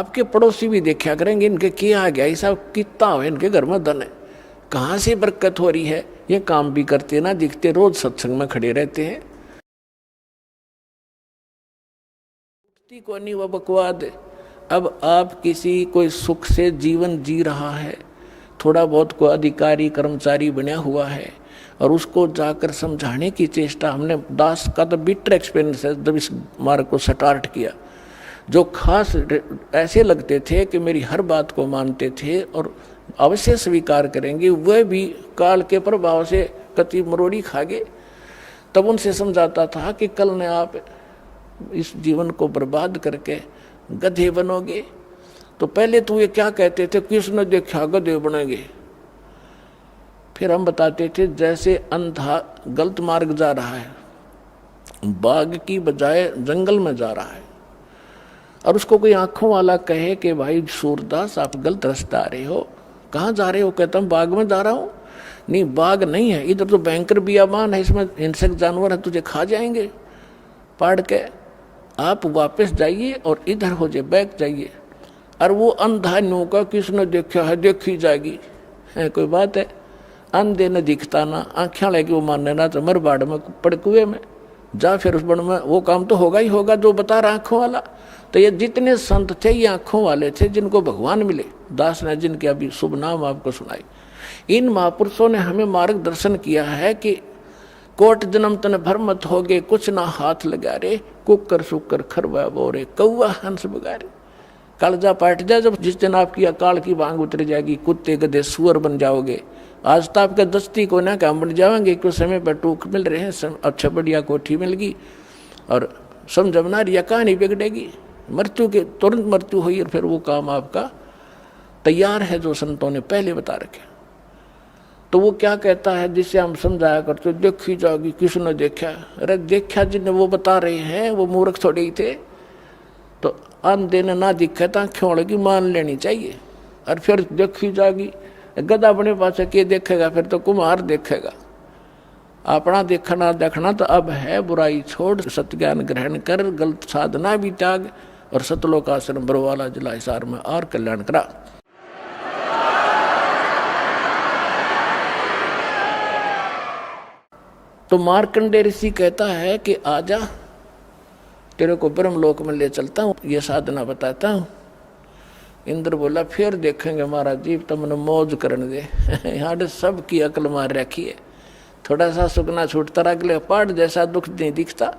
आपके पड़ोसी भी देखा करेंगे इनके क्या आ गया, ऐसा कितना हो इनके घर में धन है, कहाँ से बरकत हो रही है। ये काम भी करते ना दिखते, रोज सत्संग में खड़े रहते हैं, को नहीं वो बकवाद। अब आप किसी कोई सुख से जीवन जी रहा है, थोड़ा बहुत कोई अधिकारी कर्मचारी बना हुआ है, और उसको जाकर समझाने की चेष्टा, हमने दास का तो बिटर एक्सपीरियंस है जब इस मार्ग को स्टार्ट किया। जो खास ऐसे लगते थे कि मेरी हर बात को मानते थे और अवश्य स्वीकार करेंगे, वह भी काल के प्रभाव से कति मरोड़ी खा गए। तब उनसे समझाता था कि कल ने आप इस जीवन को बर्बाद करके गधे बनोगे। तो पहले तो ये क्या कहते थे, किसने देखा गधे बनेंगे। फिर हम बताते थे जैसे अंधा गलत मार्ग जा रहा है, बाग की बजाय जंगल में जा रहा है, और उसको कोई आंखों वाला कहे कि भाई सूरदास आप गलत रास्ते आ रहे हो, कहाँ जा रहे हो, कहता हूँ बाग में जा रहा हूँ। नहीं बाग नहीं है, इधर तो भयंकर बियाबान है, इसमें हिंसक जानवर है, तुझे खा जाएंगे पाड़ के, आप वापस जाइए और इधर हो जाए, बैक जाइए। और वो अंधा नो का किसने देखा है, देखी जाएगी है, कोई बात है। अंधे न दिखता ना, आँखें लगी वो मानने ना, तो मर बाड़ में पड़ कुएं में जा, फिर उस बड़ में वो काम तो होगा ही होगा जो बता रहा आँखों वाला। तो ये जितने संत थे ये आँखों वाले थे जिनको भगवान मिले, दास ने जिनके अभी शुभ नाम आपको सुनाई। इन महापुरुषों ने हमें मार्गदर्शन किया है कि कोट जन्म तन भर मत होगे, कुछ ना हाथ लगा रे, कुकर सुकर खरवा बोरे, कौआ हंस बगारे। कालजा पाट जा जब जिस दिन आपकी अकाल की बांग उतर जाएगी, कुत्ते गधे सुअर बन जाओगे। आज तो आपका दस्ती को ना काम बन जाएंगे, कुछ समय पर टूक मिल रहे हैं, अच्छा बढ़िया कोठी मिल गई और समझना रिया कहानी बिगड़ेगी, मृत्यु के तुरंत मृत्यु हुई और फिर वो काम आपका तैयार है जो संतों ने पहले बता रखे। तो वो क्या कहता है जिससे हम समझाया करते, देखी जाएगी किसने देखा। अरे देखा जिन्हें वो बता रहे हैं वो मूर्ख थोड़े ही थे। तो अंधे ने ना दिखे तो आँखों की मान लेनी चाहिए, और फिर देखी जाएगी। गधा अपने पास के देखेगा, फिर तो कुम्हार देखेगा। अपना देखना देखना तो अब है, बुराई छोड़ सत्ज्ञान ग्रहण कर, गलत साधना भी त्याग, और सतलोकाश्रम बरवाला जिला हिसार में और कल्याण करा। तो मार्कंडेय ऋषि कहता है कि आजा तेरे को ब्रह्मलोक में ले चलता हूँ, ये साधना बताता हूँ। इंद्र बोला फिर देखेंगे महाराज जी, तुमने मौज करने दे। यहाँ सब की अकल मार रखी है, थोड़ा सा सुखना छूटता रहा, अगले पहाड़ जैसा दुख नहीं दिखता।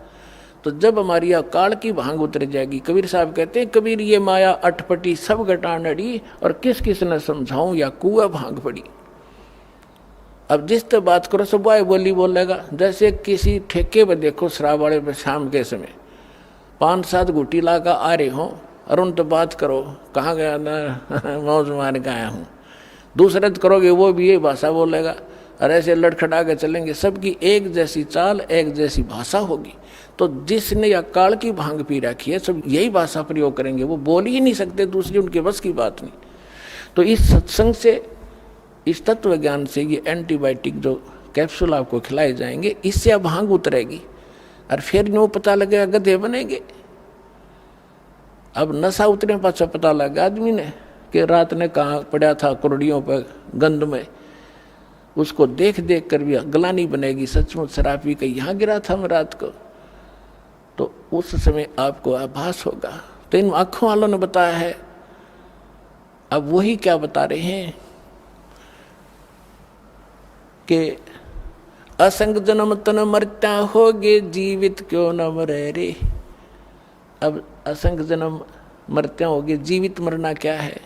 तो जब हमारी अकाल की भांग उतर जाएगी, कबीर साहब कहते हैं कबीर ये माया अटपटी सब घटान अड़ी, और किस किस ने समझाऊं या कुआ भांग पड़ी। अब जिस तरह बात करो सब वाय बोली बोलेगा। जैसे किसी ठेके पर देखो शराब वाले पे शाम के समय 5-7 घुटी ला कर आ रहे हों, और उन तो बात करो कहाँ गया ना, मौज मार के आया हूँ। दूसरे तो करोगे वो भी यही भाषा बोलेगा, और ऐसे लड़खड़ा के चलेंगे। सबकी एक जैसी चाल एक जैसी भाषा होगी। तो जिसने या काल की भांग पी रखी है सब यही भाषा प्रयोग करेंगे, वो बोल ही नहीं सकते दूसरी, उनके बस की बात नहीं। तो इस सत्संग से, इस तत्व ज्ञान से, ये एंटीबायोटिक जो कैप्सूल आपको खिलाए जाएंगे, इससे अब भांग उतरेगी, और फिर न्यू पता लगेगा गधे बनेंगे। अब नशा उतरे पाछा पता लगा आदमी ने कि रात ने कहाँ पड़ा था कुरड़ियों पर गंद में, उसको देख देख कर भी गलानी बनेगी, सचमुच शराब पी के यहाँ गिरा था मैं रात को। तो उस समय आपको आभास होगा। तो इन आँखों वालों ने बताया है। अब वही क्या बता रहे हैं कि असंग जन्म तन मरता होगे, जीवित क्यों न मरे रे। अब असंग जन्म मरते होगे, जीवित मरना क्या है।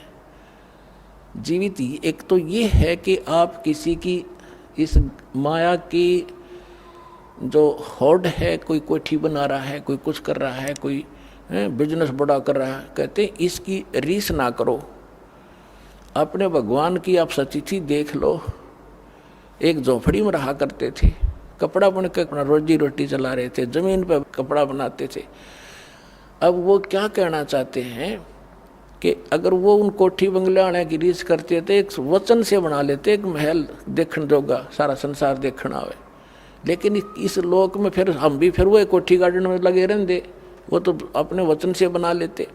जीवित एक तो ये है कि आप किसी की इस माया की जो होड़ है, कोई कोठी बना रहा है, कोई कुछ कर रहा है, कोई बिजनेस बड़ा कर रहा है, कहते हैं इसकी रीस ना करो। अपने भगवान की आप सचिथि देख लो। एक झोपड़ी में रहा करते थे, कपड़ा बुन के अपना रोजी रोटी चला रहे थे, जमीन पर कपड़ा बनाते थे। अब वो क्या कहना चाहते हैं कि अगर वो उन कोठी बंगले आने की रीस करते थे, एक वचन से बना लेते, एक महल देखने जोगा, सारा संसार देखना आवे। लेकिन इस लोक में फिर हम भी फिर वो कोठी गार्डन में लगे रहते, वो तो अपने वचन से बना लेते।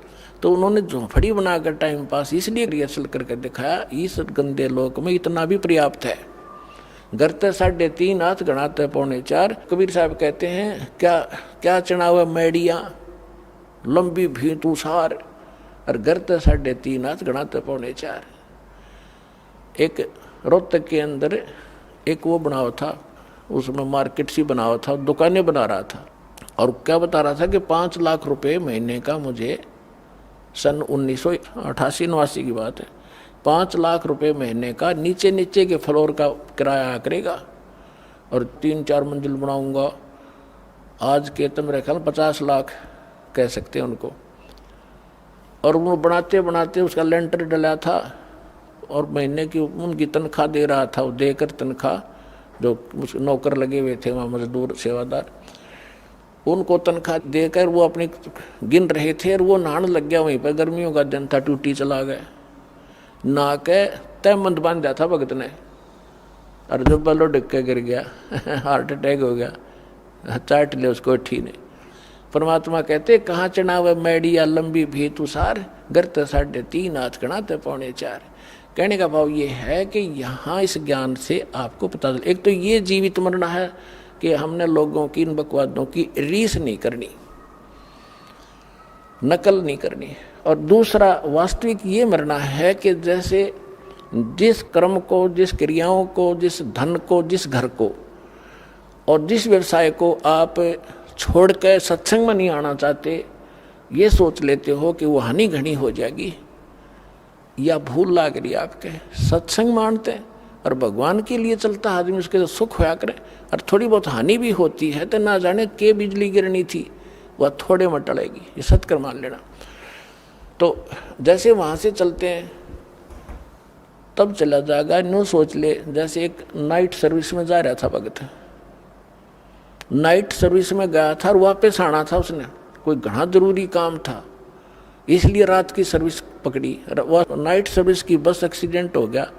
तो उन्होंने झोंपड़ी बनाकर टाइम पास इसलिए रिहर्सल करके दिखाया, इस गंदे लोक में इतना भी पर्याप्त है। घर ते 3.5 हाथ, गणाते 3.25। कबीर साहब कहते हैं क्या क्या चढ़ावा मैडिया लंबी भी तुषार, और घर ते 3.5 हाथ, गणाते 3.25। एक रोहतक के अंदर एक वो बनावा था, उसमें मार्केट सी बनावा था, दुकानें बना रहा था, और क्या बता रहा था कि 5 लाख रुपए महीने का मुझे, सन 1988-89 की बात है, 5 लाख रुपए महीने का नीचे नीचे के फ्लोर का किराया करेगा, और 3-4 मंजिल बनाऊंगा। आज के तो मेरे ख्याल 50 लाख कह सकते हैं उनको। और वो बनाते बनाते उसका लेंटर डला था, और महीने की उनकी तनख्वाह दे रहा था, वो देकर तनख्वाह, जो नौकर लगे हुए थे वहाँ मजदूर सेवादार, उनको तनख्वाह देकर वो अपने गिन रहे थे, और वो नहाने लग गया वहीं पर। गर्मियों का दिन था, टूटी चला गया, नहा के तहमंद बांध दिया था भगत ने, और जब बलो डिग के गिर गया हार्ट अटैक हो गया, चाट ले उसको ठी ने। परमात्मा कहते कहाँ चढ़ावे मैडिया लंबी भी तुषार, घर ते 3.5 हाथ, गणाते 3.25। कहने का भाव ये है कि यहाँ इस ज्ञान से आपको पता चल, एक तो ये जीवित मरना है कि हमने लोगों की इन बकवादों की रीस नहीं करनी, नकल नहीं करनी, और दूसरा वास्तविक ये मरना है कि जैसे जिस कर्म को, जिस क्रियाओं को, जिस धन को, जिस घर को और जिस व्यवसाय को आप छोड़ कर सत्संग में नहीं आना चाहते, ये सोच लेते हो कि वो हानि घनी हो जाएगी, या भूल लाग रही आपके, सत्संग मानते हैं और भगवान के लिए चलता आदमी, उसके तो सुख होया करे, और थोड़ी बहुत हानि भी होती है तो ना जाने के बिजली गिरनी थी, वह थोड़े में टलेगी, ये सत्कर मान लेना। तो जैसे वहाँ से चलते हैं तब चला जाएगा, नो सोच ले। जैसे एक नाइट सर्विस में जा रहा था भगत, नाइट सर्विस में गया था और वापस आना था उसने, कोई घना जरूरी काम था, इसलिए रात की सर्विस पकड़ी। वह नाइट सर्विस की बस एक्सीडेंट हो गया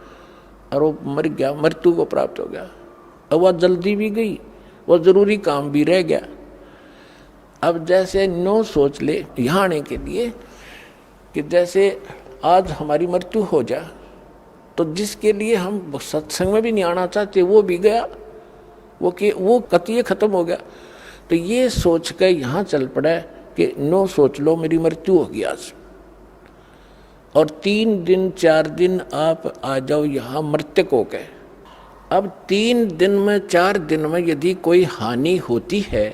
और वो मर गया, मृत्यु को प्राप्त हो गया। अब वह जल्दी भी गई, वह जरूरी काम भी रह गया। अब जैसे नो सोच ले यहाँ आने के लिए कि जैसे आज हमारी मृत्यु हो जाए, तो जिसके लिए हम सत्संग में भी नहीं आना चाहते वो भी गया, वो कतिये खत्म हो गया। तो ये सोच कर यहाँ चल पड़ा कि नो सोच लो मेरी मृत्यु होगी आज, और 3 दिन 4 दिन आप आ जाओ यहाँ मृतक हो गए। अब 3 दिन में 4 दिन में यदि कोई हानि होती है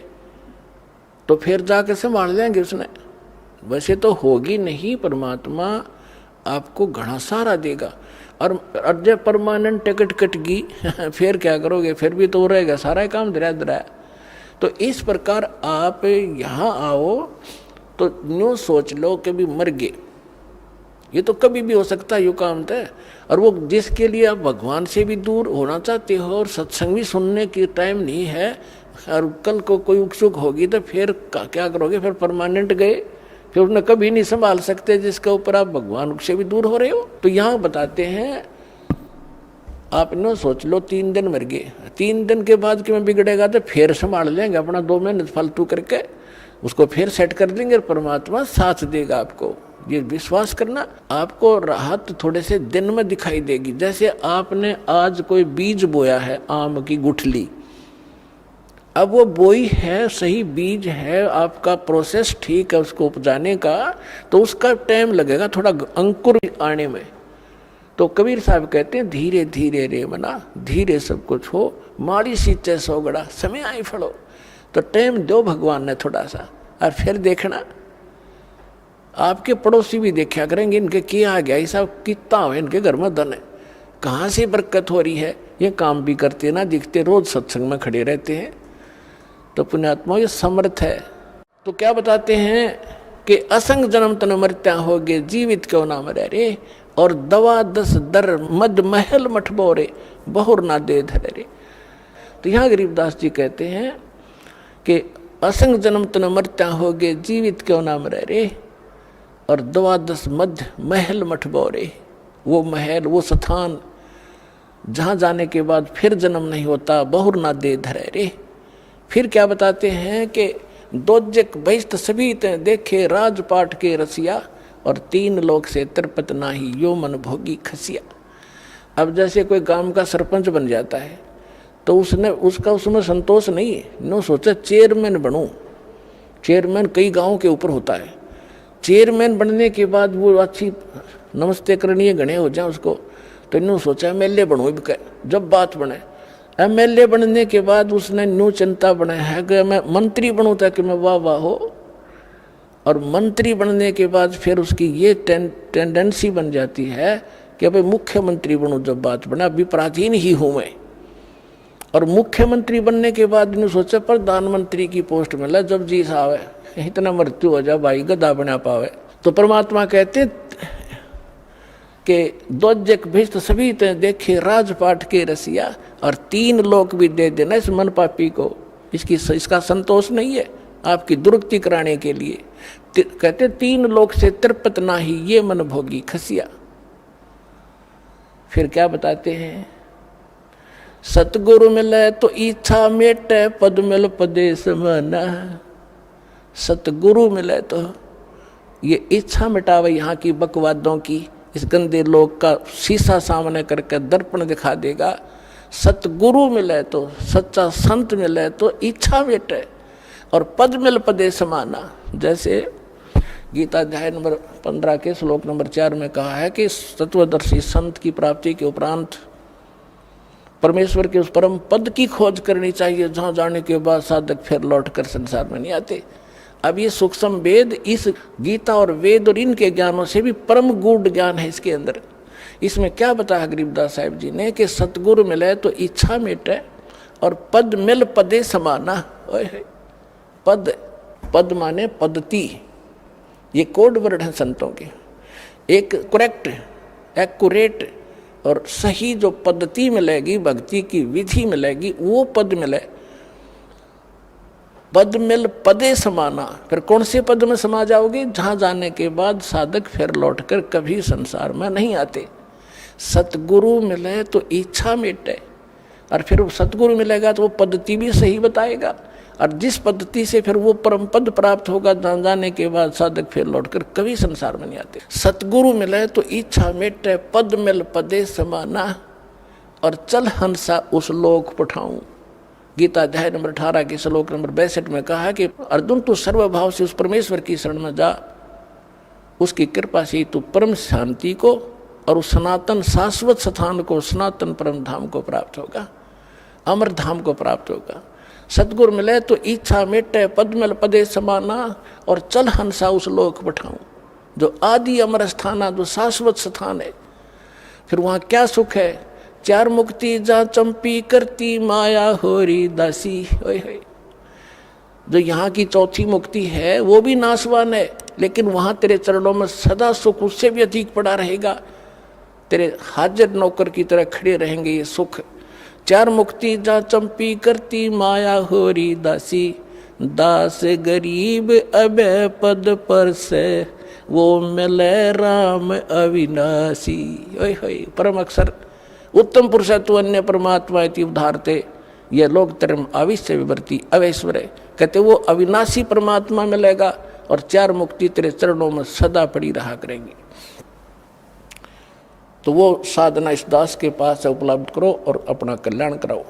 तो फिर जाकर संभाल लेंगे उसने, वैसे तो होगी नहीं, परमात्मा आपको घना सहारा देगा। और जब परमानेंट टिकट कट गई फिर क्या करोगे, फिर भी तो रहेगा सारा काम धरा। तो इस प्रकार आप यहाँ आओ तो न्यू सोच लो कि भी मर गए, ये तो कभी भी हो सकता है, यू काम तय। और वो जिसके लिए आप भगवान से भी दूर होना चाहते हो और सत्संग भी सुनने की टाइम नहीं है, और कल को कोई उत्सुक होगी तो फिर क्या करोगे, फिर परमानेंट गए, फिर उन्हें कभी नहीं संभाल सकते जिसके ऊपर आप भगवान से भी दूर हो रहे हो। तो यहाँ बताते हैं आप न सोच लो 3 दिन मर गए, 3 दिन के बाद कि मैं बिगड़ेगा तो फिर संभाल लेंगे अपना 2 महीने फालतू करके, उसको फिर सेट कर देंगे और परमात्मा साथ देगा आपको। ये विश्वास करना, आपको राहत थोड़े से दिन में दिखाई देगी। जैसे आपने आज कोई बीज बोया है, आम की गुठली, अब वो बोई है, सही बीज है, आपका प्रोसेस ठीक है उसको उपजाने का, तो उसका टाइम लगेगा थोड़ा अंकुर आने में। तो कबीर साहब कहते हैं धीरे धीरे रे मना, धीरे सब कुछ हो, माड़ी सींचे सोगड़ा, समय आई फड़ो। तो टाइम दो भगवान ने थोड़ा सा, और फिर देखना आपके पड़ोसी भी देखा करेंगे इनके क्या आ गया, ये सब कितना हो, इनके घर में धन है, कहाँ से बरकत हो रही है, ये काम भी करते ना दिखते, रोज सत्संग में खड़े रहते हैं। तो पुण्यात्मा ये समर्थ है। तो क्या बताते हैं कि असंग जन्म तन मरत्या होगे, जीवित क्यों ना मरे रे, और दवा 10 दर मद महल मठ बोरे, बहुर ना दे धरे रे। तो यहाँ गरीबदास जी कहते हैं कि असंग जन्म तन मरत्या होगे, जीवित क्यों ना मरे रे, और दवा 10 मद महल मठ बोरे। वो महल, वो स्थान जहाँ जाने के बाद फिर जन्म नहीं होता, बहुर ना दे धरे रे। फिर क्या बताते हैं कि दोजक बहिष्ट सभी ते देखे राजपाट के रसिया, और 3 लोक से तृप्त नाही, यो मन भोगी खसिया। अब जैसे कोई गांव का सरपंच बन जाता है तो उसमें संतोष नहीं है, नो सोचा चेयरमैन बनूं। चेयरमैन कई गाँव के ऊपर होता है। चेयरमैन बनने के बाद वो अच्छी नमस्ते करणीय गणे हो जाए उसको, तो इन्होंने सोचा एमएलए बनूं। जब बात बने एमएलए बनने के बाद उसने न्यू चिंता बनाया है कि मैं मंत्री बनूं ताकि मैं वाह वाह हो। और मंत्री बनने के बाद फिर उसकी ये टेंडेंसी बन जाती है कि अभी मुख्यमंत्री बनूं। जब बात बना अभी पराधीन ही हूं मैं। और मुख्यमंत्री बनने के बाद इन्होंने सोचा प्रधानमंत्री की पोस्ट मिला, जब जी साहब है इतना मृत्यु हो जाए भाई गदा बना पावे। तो परमात्मा कहते कि द्वजक भिष्ट सभी ते देखे राजपाट के रसिया, और 3 लोक भी दे देना इस मन पापी को। इसका संतोष नहीं है आपकी दुर्गति कराने के लिए। कहते 3 लोक से तृप्त नाही, ये मन भोगी खसिया। फिर क्या बताते हैं, सतगुरु मिले तो इच्छा मेटे, पद मिल पदे समाना। सतगुरु मिले तो ये इच्छा मिटावे यहाँ की बकवादों की, इस गंदे लोग का शीशा सामने करके दर्पण दिखा देगा। सतगुरु मिले तो, सच्चा संत मिले तो इच्छा मिटे, और पद मिल पदे समाना। जैसे गीता अध्याय नंबर 15 के श्लोक नंबर 4 में कहा है कि तत्वदर्शी संत की प्राप्ति के उपरांत परमेश्वर के उस परम पद की खोज करनी चाहिए, जहाँ जाने के बाद साधक फिर लौट कर संसार में नहीं आते। अब ये सूक्ष्म वेद, इस गीता और वेद और इनके ज्ञानों से भी परम गूढ़ ज्ञान है इसके अंदर। इसमें क्या बताया गरीबदास साहिब जी ने कि सतगुरु मिले तो इच्छा मिटे, और पद मिल पदे समाना। पद, पद माने पद्धति, ये कोड वर्ड है संतों के। एक करेक्ट, एक्यूरेट और सही जो पद्धति मिलेगी, भक्ति की विधि मिलेगी, वो पद मिले। पद मिल पदे समाना। फिर कौन से पद में समा जाओगे, जहां जाने के बाद साधक फिर लौटकर कभी संसार में नहीं आते। सतगुरु मिले तो इच्छा मिटे, और फिर वो सतगुरु मिलेगा तो वो पद्धति भी सही बताएगा, और जिस पद्धति से फिर वो परम पद प्राप्त होगा, जहां जाने के बाद साधक फिर लौटकर कभी संसार में नहीं आते। सतगुरु मिले तो इच्छा मिटे, पद मिल पदे समाना, और चल हंसा उस लोक पठाऊं। गीता अध्याय नंबर 18 के श्लोक नंबर 62 में कहा कि अर्जुन तू सर्वभाव से उस परमेश्वर की शरण में जा, उसकी कृपा से तू परम शांति को और उस सनातन शाश्वत स्थान को, सनातन परम धाम को प्राप्त होगा, अमर धाम को प्राप्त होगा। सतगुरु मिले तो इच्छा मिटे, पद मिल पदे समाना, और चल हंसा उस लोक पठाऊं, जो आदि अमर स्थान है, जो शाश्वत स्थान है। फिर वहाँ क्या सुख है, 4 मुक्ति जा चंपी करती माया होरी दासी। जो यहाँ की 4थी मुक्ति है वो भी नाशवान है, लेकिन वहाँ तेरे चरणों में सदा सुख उससे भी अधिक पड़ा रहेगा। तेरे हाजिर नौकर की तरह खड़े रहेंगे ये सुख। 4 मुक्ति जा चंपी करती माया होरी दासी, दास गरीब अबे पद पर से, वो मिले राम अविनाशी। परम अक्षर उत्तम पुरुष तु अन्य परमात्मा इति उद्धारते, ये लोग term आविश्य विवर्ती अवैश्वर। कहते वो अविनाशी परमात्मा मिलेगा, और 4 मुक्ति तेरे चरणों में सदा पड़ी रहा करेंगी। तो वो साधना इस दास के पास से उपलब्ध करो और अपना कल्याण कराओ।